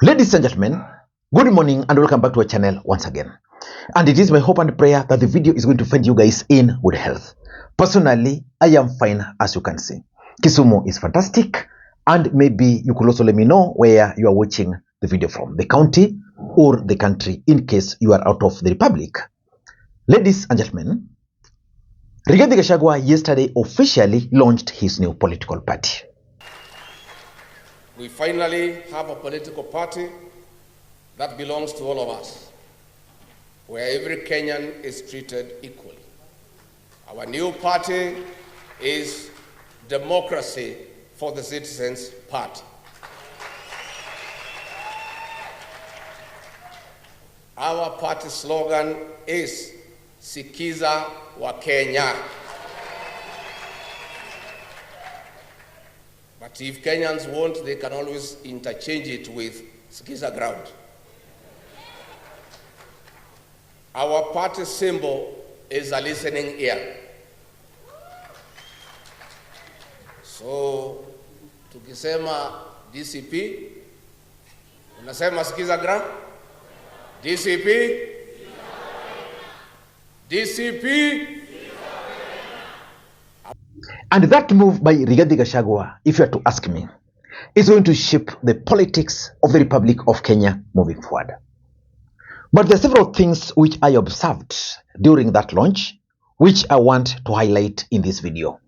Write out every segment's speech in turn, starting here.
Ladies and gentlemen, good morning and welcome back to our channel once again. And it is my hope and prayer that the video is going to find you guys in good health. Personally, I am fine, as you can see. Kisumu is fantastic, and maybe you could also let me know where you are watching the video from, the county or the country, in case you are out of the republic. Ladies and gentlemen, Rigathi Gachagua yesterday officially launched his new political party. We finally have a political party that belongs to all of us, where every Kenyan is treated equally. Our new party is Democracy for the Citizens Party. Our party slogan is Sikiza wa Kenya. But if Kenyans want, they can always interchange it with Sikiza ground. Our party symbol is a listening ear. So, tukisema DCP, unasema Sikiza ground? DCP? DCP? And that move by Rigathi Gachagua, if you are to ask me, is going to shape the politics of the Republic of Kenya moving forward. But there are several things which I observed during that launch, which I want to highlight in this video.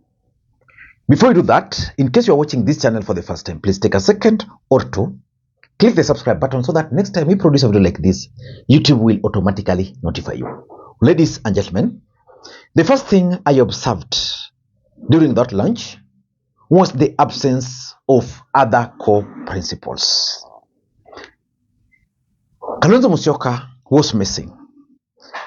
Before we do that, in case you are watching this channel for the first time, please take a second or two, click the subscribe button so that next time we produce a video like this, YouTube will automatically notify you. Ladies and gentlemen, the first thing I observed during that launch was the absence of other core principles. Kalonzo Musyoka was missing.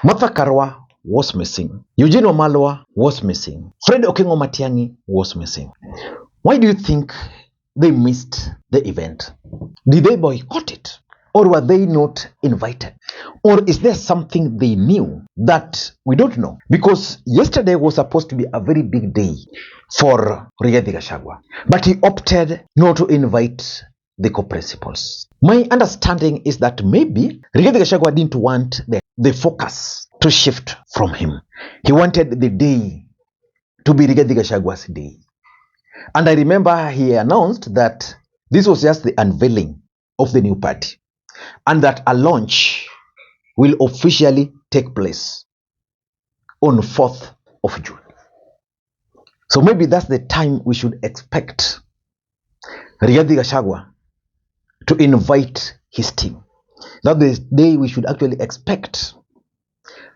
Martha Karua was missing. Eugene Wamalwa was missing. Fred Okengo Matiang'i was missing. Why do you think they missed the event? Did they boycott it? Or were they not invited? Or is there something they knew that we don't know? Because yesterday was supposed to be a very big day for Rigathi Gachagua, but he opted not to invite the co-principals. My understanding is that maybe Rigathi Gachagua didn't want the focus to shift from him. He wanted the day to be Rigathi Gachagua's day. And I remember he announced that this was just the unveiling of the new party, and that a launch will officially take place on 4th of June. So maybe that's the time we should expect Rigathi Gachagua to invite his team. That's the day we should actually expect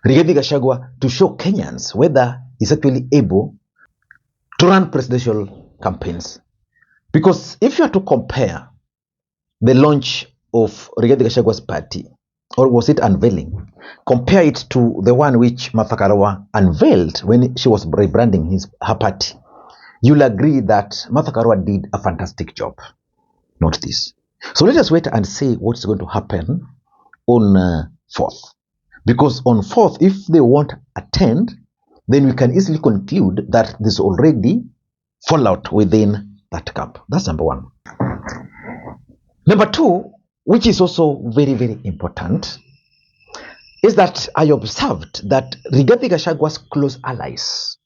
Rigathi Gachagua to show Kenyans whether he's actually able to run presidential campaigns. Because if you are to compare the launch of Rigathi Gachagua's party, or was it unveiling, compare it to the one which Martha Karua unveiled when she was rebranding her party, you'll agree that Martha Karua did a fantastic job, not this. So let us wait and see what's going to happen on 4th. Because on 4th, if they won't attend, then we can easily conclude that there's already fallout within that camp. That's number one. Number two, which is also very, very important, is that I observed that Rigathi Gachagua's close allies,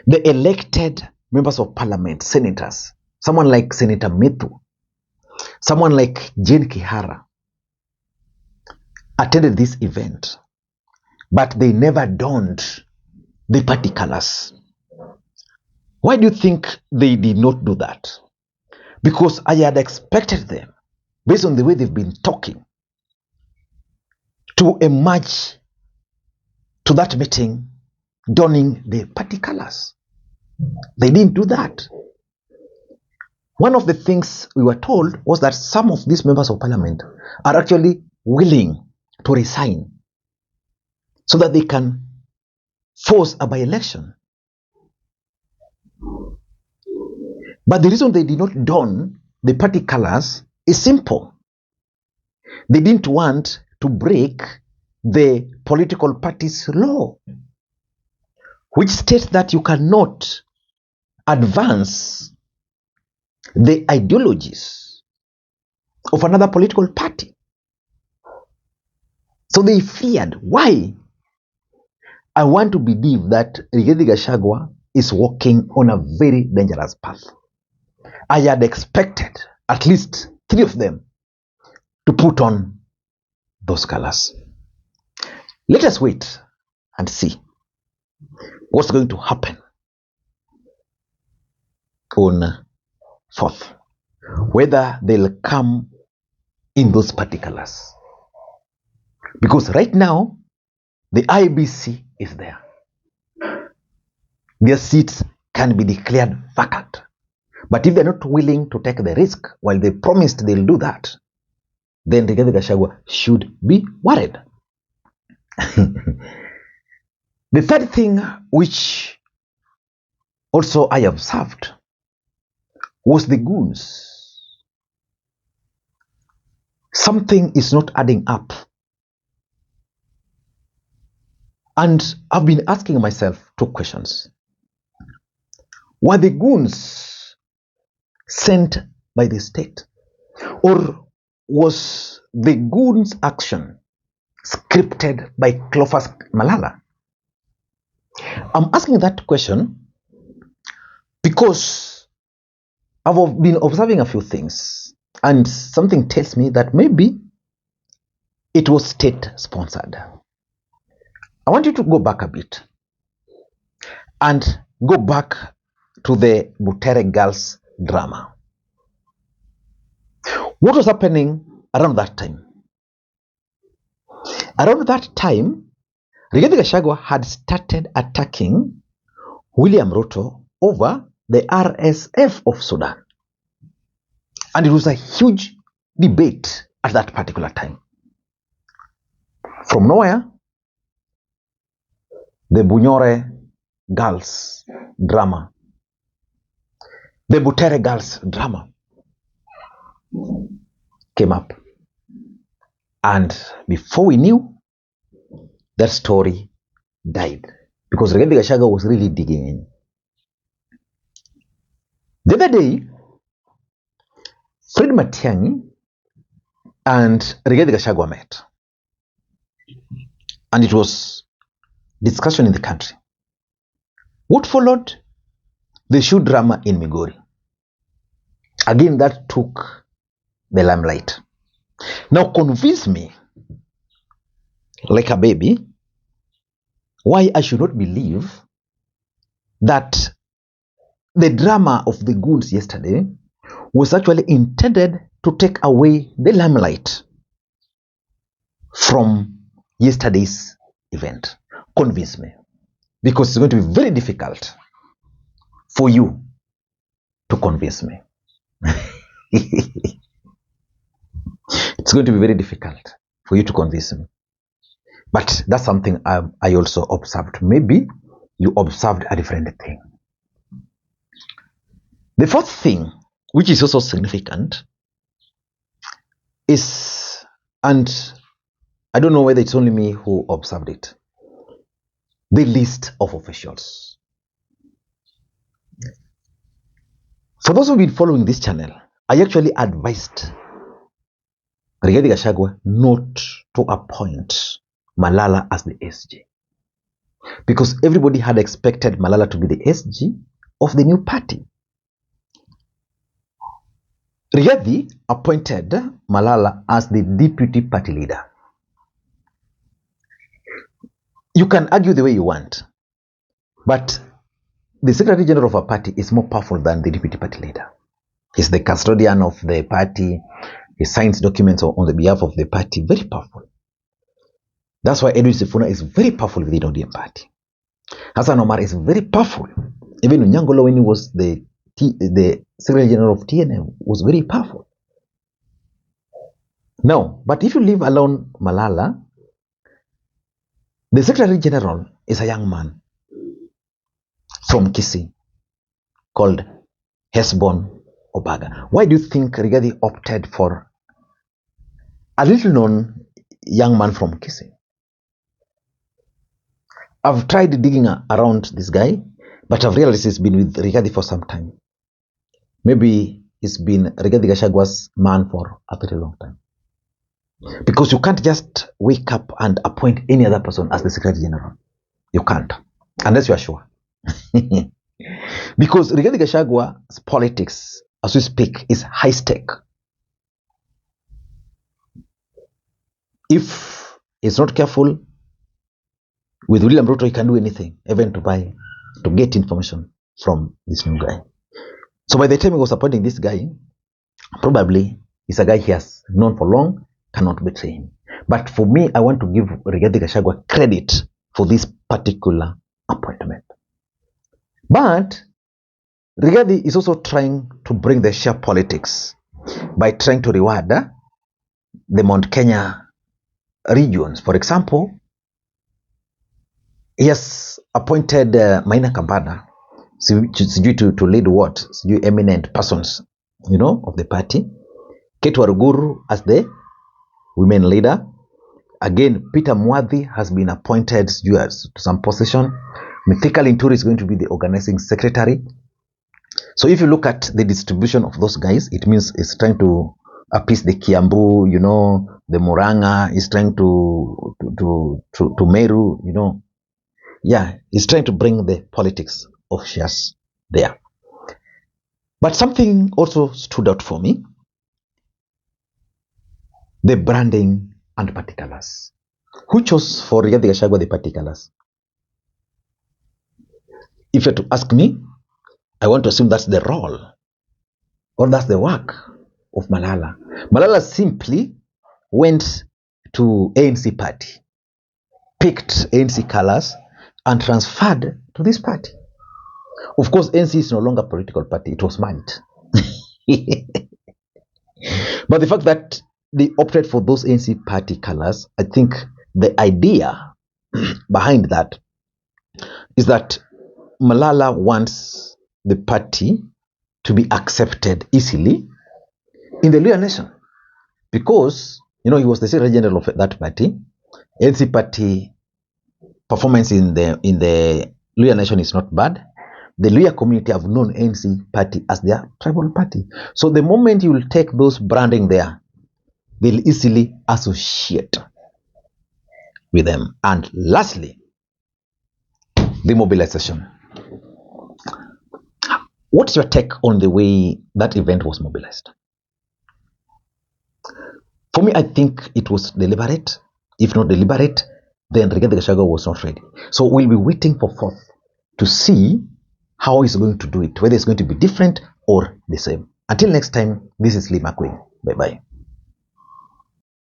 the elected members of parliament, senators, someone like Senator Methu, someone like Jane Kihara, attended this event, but they never donned the party colors. Why do you think they did not do that? Because I had expected them, based on the way they've been talking, to emerge to that meeting donning the party colors. They didn't do that. One of the things we were told was that some of these members of parliament are actually willing to resign so that they can force a by-election. But the reason they did not don the party colors is simple. They didn't want to break the political party's law, which states that you cannot advance the ideologies of another political party. So they feared. Why? I want to believe that Rigathi Gachagua is walking on a very dangerous path. I had expected at least 3 of them to put on those colors. Let us wait and see what's going to happen on 4th, whether they'll come in those particulars. Because right now, the IBC is there. Their seats can be declared vacant. But if they're not willing to take the risk, while they promised they'll do that, then Rigathi Gachagua should be worried. The third thing which also I observed was the Goons. Something is not adding up. And I've been asking myself 2 questions. Were the Goons sent by the state? Or was the Goons' action scripted by Clovis Malala? I'm asking that question because I've been observing a few things, and something tells me that maybe it was state-sponsored. I want you to go back a bit and go back to the Butere girls drama. What was happening around that time? Around that time, Rigathi Gachagua had started attacking William Ruto over the RSF of Sudan. And it was a huge debate at that particular time. From nowhere, the Bunyore girls drama, the Butere girls drama came up. And before we knew, that story died. Because Rigathi Gachagua was really digging in. The other day, Fred Matiang'i and Rigathi Gachagua met. And it was discussion in the country. What followed? The shoe drama in Migori. Again, that took the limelight. Now convince me, like a baby, why I should not believe that the drama of the Goons yesterday was actually intended to take away the limelight from yesterday's event. Convince me. Because it's going to be very difficult for you to convince me. It's going to be very difficult for you to convince me. But that's something I also observed. Maybe you observed a different thing. The fourth thing, which is also significant, is, and I don't know whether it's only me who observed it, the list of officials. For those who've been following this channel, I actually advised Rigathi Gachagua not to appoint Malala as the SG. Because everybody had expected Malala to be the SG of the new party. Rigathi appointed Malala as the deputy party leader. You can argue the way you want, but the Secretary General of a party is more powerful than the deputy party leader. He's the custodian of the party. He signs documents on the behalf of the party. Very powerful. That's why Edwin Sifuna is very powerful within the ODM party. Hassan Omar is very powerful. Even Nyangolo, when he was the Secretary General of TNM, was very powerful. No, but if you leave alone Malala, the Secretary General is a young man from Kisii called Hesborn Obaga. Why do you think Rigathi opted for a little known young man from Kisii? I've tried digging around this guy, but I've realized he's been with Rigathi for some time. Maybe has been Rigathi Gachagua's man for a very long time. Because you can't just wake up and appoint any other person as the Secretary General. You can't, unless you are sure. Because Rigathi Gachagua's politics, as we speak, is high stake. If he's not careful, with William Ruto, he can do anything, even to get information from this new guy. So by the time he was appointing this guy, probably he's a guy he has known for long, cannot betray him. But for me, I want to give Rigathi Gachagua credit for this particular appointment. But Rigathi is also trying to bring the share politics by trying to reward the Mount Kenya regions. For example, he has appointed Maina Kambana to lead what? Eminent persons, of the party. Ketu Waruguru as the women leader. Again, Peter Mwadhi has been appointed to some position. Mithika Linturi is going to be the organizing secretary. So if you look at the distribution of those guys, it means it's trying to appease the Kiambu, the Muranga, it's trying to Meru, Yeah, it's trying to bring the politics of shares there. But something also stood out for me. The branding and particulars. Who chose for Rigathi Gachagua the particulars? If you're to ask me, I want to assume that's the role or that's the work of Malala. Malala simply went to ANC party, picked ANC colors and transferred to this party. Of course, ANC is no longer a political party. It was merged. But the fact that they opted for those ANC party colors, I think the idea behind that is that Malala wants the party to be accepted easily in the Luhya nation. Because, he was the Secretary General of that party. ANC party performance in the Luhya nation is not bad. The Luhya community have known ANC party as their tribal party. So the moment you will take those branding there, they'll easily associate with them. And lastly, the mobilization. What's your take on the way that event was mobilized? For me, I think it was deliberate. If not deliberate, then Rigathi Gachagua was not ready. So we'll be waiting for Fourth to see how he's going to do it, whether it's going to be different or the same. Until next time, this is Lee Makwiny. Bye-bye.